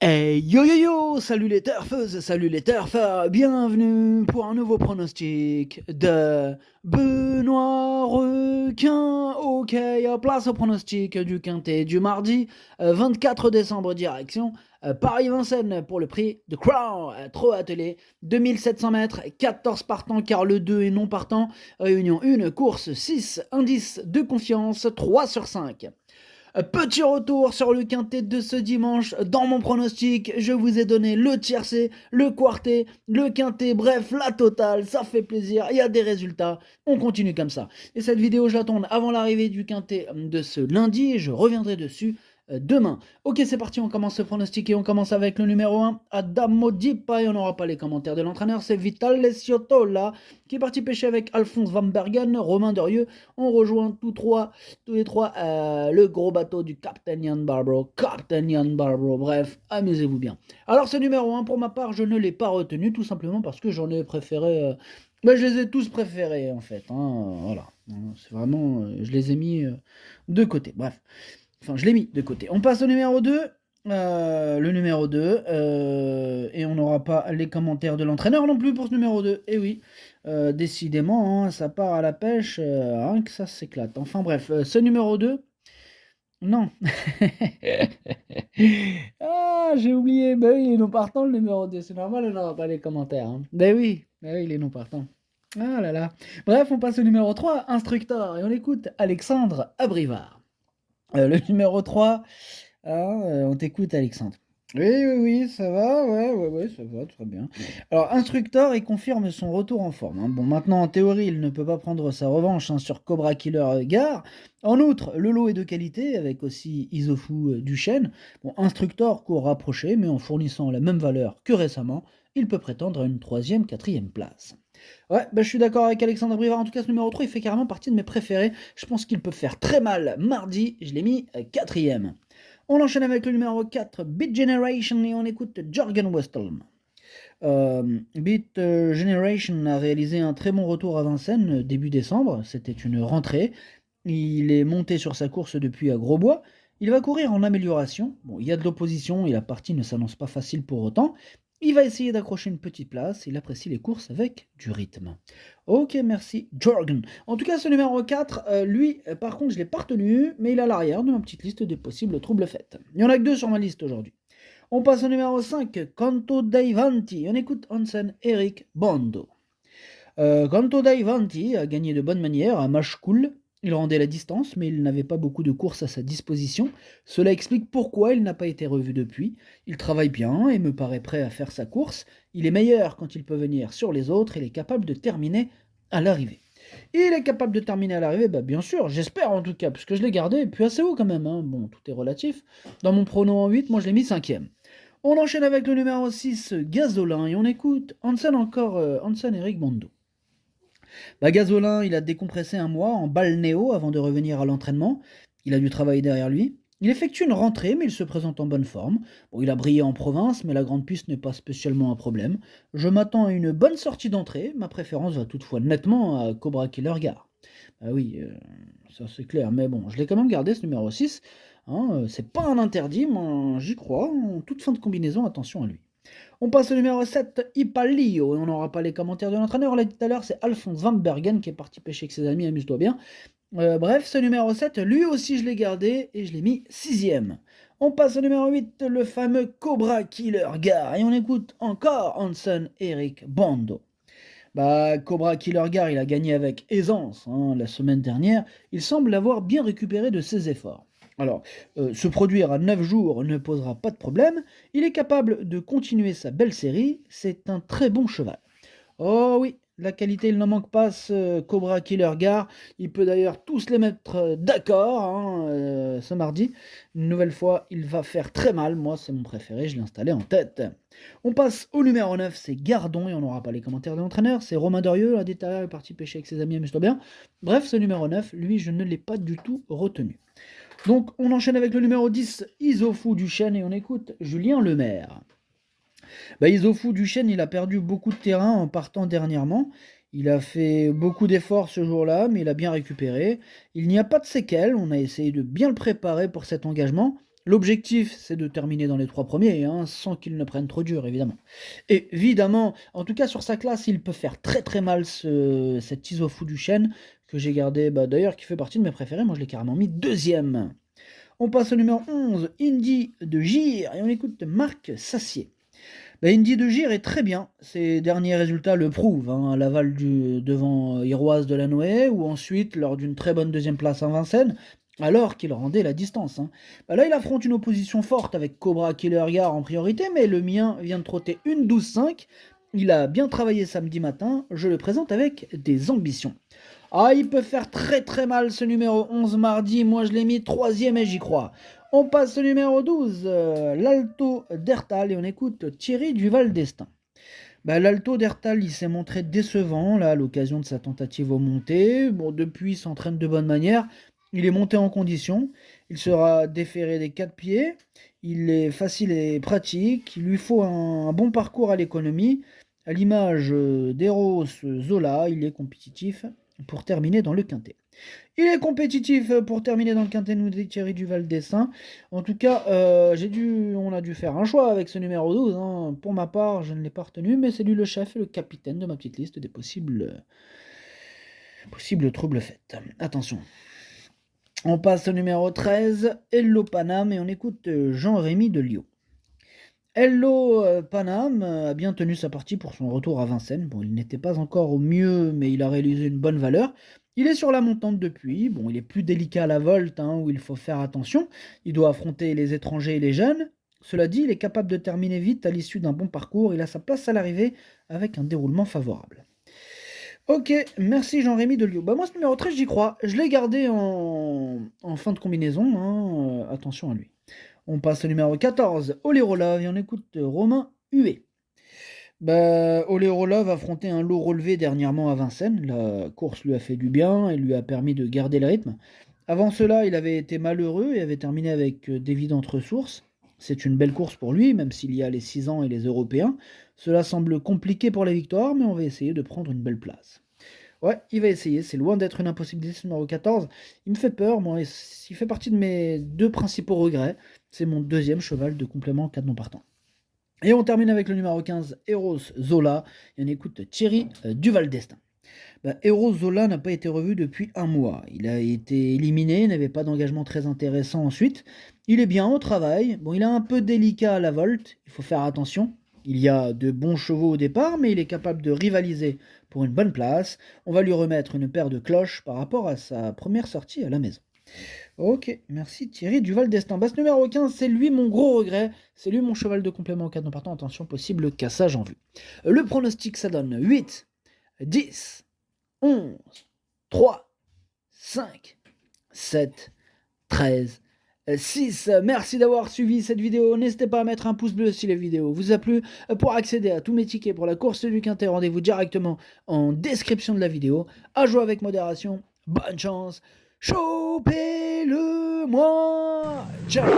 Hey yo yo yo, salut les turfeuses, salut les turfeurs, bienvenue pour un nouveau pronostic de Benoît Requin. Ok, place au pronostic du quintet du mardi 24 décembre direction Paris-Vincennes pour le prix de Crown, trop attelé, 2700 mètres, 14 partants car le 2 est non partant, réunion 1, course 6, indice de confiance 3 sur 5. Petit retour sur le quintet de ce dimanche. Dans mon pronostic, je vous ai donné le tiercé, le quartet, le quintet, bref, la totale. Ça fait plaisir, il y a des résultats. On continue comme ça. Et cette vidéo, je la tourne avant l'arrivée du quintet de ce lundi et je reviendrai dessus demain. Ok, c'est parti, on commence ce pronostic et on commence avec le numéro 1, Adamo Dipa, et on n'aura pas les commentaires de l'entraîneur, c'est Vital Lesciotto qui est parti pêcher avec Alphonse Van Bergen, Romain Derieux. On rejoint tous les trois, le gros bateau du Captain Ian Barbro, bref, amusez-vous bien. Alors ce numéro 1, pour ma part, je ne l'ai pas retenu, tout simplement parce que j'en ai préféré... je les ai tous préférés en fait, hein, voilà. C'est vraiment... je les ai mis de côté, bref. Enfin, je l'ai mis de côté. On passe au numéro 2. Le numéro 2. Et on n'aura pas les commentaires de l'entraîneur non plus pour ce numéro 2. Et oui, décidément, hein, ça part à la pêche. Rien que ça s'éclate. Enfin bref, ce numéro 2. Non. Ah, j'ai oublié. Ben oui, il est non partant le numéro 2. C'est normal, on n'aura pas les commentaires. Hein. Ben oui, il est non partant. Ah là là. Bref, on passe au numéro 3, instructeur. Et on écoute Alexandre Abrivard. Le numéro 3, on t'écoute Alexandre. Oui, ça va, ouais, ça va, très bien. Alors, instructeur, il confirme son retour en forme. Hein. Bon, maintenant, en théorie, il ne peut pas prendre sa revanche sur Cobra Killer Gare. En outre, le lot est de qualité, avec aussi Isofu Duchesne. Bon, instructeur court rapproché, mais en fournissant la même valeur que récemment, il peut prétendre à une 3e, 4e place. Ouais, je suis d'accord avec Alexandre Brivard. En tout cas, ce numéro 3, il fait carrément partie de mes préférés. Je pense qu'il peut faire très mal mardi. Je l'ai mis 4e. On enchaîne avec le numéro 4, Beat Generation, et on écoute Jorgen Westholm. Beat Generation a réalisé un très bon retour à Vincennes début décembre. C'était une rentrée. Il est monté sur sa course depuis à Grosbois. Il va courir en amélioration. Bon, il y a de l'opposition et la partie ne s'annonce pas facile pour autant. Il va essayer d'accrocher une petite place. Il apprécie les courses avec du rythme. Ok, merci, Jorgen. En tout cas, ce numéro 4, lui, par contre, je ne l'ai pas retenu, mais il est à l'arrière de ma petite liste des possibles troubles faits. Il n'y en a que 2 sur ma liste aujourd'hui. On passe au numéro 5, Canto dei Vanti. On écoute Hansen Eric Bondo. Canto dei Vanti a gagné de bonne manière à Machecoul. Il rendait la distance, mais il n'avait pas beaucoup de courses à sa disposition. Cela explique pourquoi il n'a pas été revu depuis. Il travaille bien et me paraît prêt à faire sa course. Il est meilleur quand il peut venir sur les autres. Il est capable de terminer à l'arrivée. Il est capable de terminer à l'arrivée, bien sûr, j'espère en tout cas, puisque je l'ai gardé, et puis assez haut quand même. Hein. Bon, tout est relatif. Dans mon prono en 8, moi je l'ai mis 5e. On enchaîne avec le numéro 6, Gazolin, et on écoute Hansen Eric Bondo. Gazolin, il a décompressé un mois en balnéo avant de revenir à l'entraînement. Il a du travail derrière lui. Il effectue une rentrée, mais il se présente en bonne forme. Bon, il a brillé en province, mais la grande piste n'est pas spécialement un problème. Je m'attends à une bonne sortie d'entrée. Ma préférence va toutefois nettement à Cobra Killer Gare. Ah oui, ça c'est clair, mais bon, je l'ai quand même gardé ce numéro 6. Hein, c'est pas un interdit, mais j'y crois. En toute fin de combinaison, attention à lui. On passe au numéro 7, Ipalio, et on n'aura pas les commentaires de l'entraîneur. On l'a dit tout à l'heure, c'est Alphonse Van Bergen qui est parti pêcher avec ses amis, amuse-toi bien. Bref, ce numéro 7, lui aussi je l'ai gardé et je l'ai mis 6e. On passe au numéro 8, le fameux Cobra Killer Gare, et on écoute encore Hansen Eric Bondo. Cobra Killer Gare, il a gagné avec aisance la semaine dernière. Il semble avoir bien récupéré de ses efforts. Alors, se produire à 9 jours ne posera pas de problème. Il est capable de continuer sa belle série. C'est un très bon cheval. Oh oui, la qualité, il n'en manque pas, ce Cobra Killer Gare. Il peut d'ailleurs tous les mettre d'accord ce mardi. Une nouvelle fois, il va faire très mal. Moi, c'est mon préféré, je l'ai installé en tête. On passe au numéro 9, c'est Gardon, et on n'aura pas les commentaires de l'entraîneur. C'est Romain Derieux, l'un des terriers, est parti pêcher avec ses amis, amuse-toi bien. Bref, ce numéro 9, lui, je ne l'ai pas du tout retenu. Donc, on enchaîne avec le numéro 10, Isofu Duchesne, et on écoute Julien Lemaire. Isofu Duchesne, il a perdu beaucoup de terrain en partant dernièrement. Il a fait beaucoup d'efforts ce jour-là, mais il a bien récupéré. Il n'y a pas de séquelles, on a essayé de bien le préparer pour cet engagement. L'objectif, c'est de terminer dans les 3 premiers, hein, sans qu'il ne prenne trop dur, évidemment. Évidemment, en tout cas sur sa classe, il peut faire très très mal cet Isofou du chêne, que j'ai gardé, d'ailleurs qui fait partie de mes préférés, moi je l'ai carrément mis deuxième. On passe au numéro 11, Indy de Gire, et on écoute Marc Sassier. Indy de Gire est très bien, ses derniers résultats le prouvent, hein, à l'aval devant Iroise de la Noé, ou ensuite lors d'une très bonne deuxième place à Vincennes, alors qu'il rendait la distance. Hein. Là, il affronte une opposition forte avec Cobra Killer Yard en priorité, mais le mien vient de trotter une 12-5. Il a bien travaillé samedi matin, je le présente avec des ambitions. Ah, il peut faire très très mal ce numéro 11 mardi, moi je l'ai mis troisième et j'y crois. On passe au numéro 12, l'Alto d'Ertal, et on écoute Thierry Duval d'Estaing. L'Alto d'Ertal, il s'est montré décevant là, à l'occasion de sa tentative au monté. Bon, depuis, il s'entraîne de bonne manière. Il est monté en condition. Il sera déféré des 4 pieds. Il est facile et pratique. Il lui faut un bon parcours à l'économie. À l'image d'Eros Zola, il est compétitif pour terminer dans le quintet. Il est compétitif pour terminer dans le quintet, nous dit Thierry Duval d'Estaing. En tout cas, on a dû faire un choix avec ce numéro 12. Hein. Pour ma part, je ne l'ai pas retenu, mais c'est lui le chef et le capitaine de ma petite liste des possibles troubles faits. Attention. On passe au numéro 13, Hello Paname, et on écoute Jean-Rémy de Lyon. Hello Paname a bien tenu sa partie pour son retour à Vincennes. Bon, il n'était pas encore au mieux, mais il a réalisé une bonne valeur. Il est sur la montante depuis. Bon, il est plus délicat à la volte, hein, où il faut faire attention. Il doit affronter les étrangers et les jeunes. Cela dit, il est capable de terminer vite à l'issue d'un bon parcours. Il a sa place à l'arrivée avec un déroulement favorable. Ok, merci Jean-Rémy de Lyon. Moi, ce numéro 13, j'y crois. Je l'ai gardé en fin de combinaison. Hein, attention à lui. On passe au numéro 14, Olerolov, et on écoute Romain Huet. Olerolov a affronté un lot relevé dernièrement à Vincennes. La course lui a fait du bien et lui a permis de garder le rythme. Avant cela, il avait été malheureux et avait terminé avec d'évidentes ressources. C'est une belle course pour lui, même s'il y a les 6 ans et les Européens. Cela semble compliqué pour la victoire, mais on va essayer de prendre une belle place. Ouais, il va essayer, c'est loin d'être une impossibilité ce numéro 14. Il me fait peur, moi, il fait partie de mes 2 principaux regrets. C'est mon deuxième cheval de complément 4 non partants. Et on termine avec le numéro 15, Eros Zola, et on écoute Thierry Duval d'Estaing. Eros Zola n'a pas été revu depuis un mois. Il a été éliminé, n'avait pas d'engagement très intéressant ensuite. Il est bien au travail, bon, il est un peu délicat à la volte, il faut faire attention. Il y a de bons chevaux au départ, mais il est capable de rivaliser pour une bonne place. On va lui remettre une paire de cloches par rapport à sa première sortie à la maison. Ok, merci Thierry Duval d'Estaing. Ce numéro 15, c'est lui mon gros regret. C'est lui mon cheval de complément en cas de non partant. Attention, possible cassage en vue. Le pronostic, ça donne 8, 10, 11, 3, 5, 7, 13, 6. Merci d'avoir suivi cette vidéo. N'hésitez pas à mettre un pouce bleu si la vidéo vous a plu. Pour accéder à tous mes tickets pour la course du quintet, rendez-vous directement en description de la vidéo. À jouer avec modération. Bonne chance. Chopez-le moi. Ciao.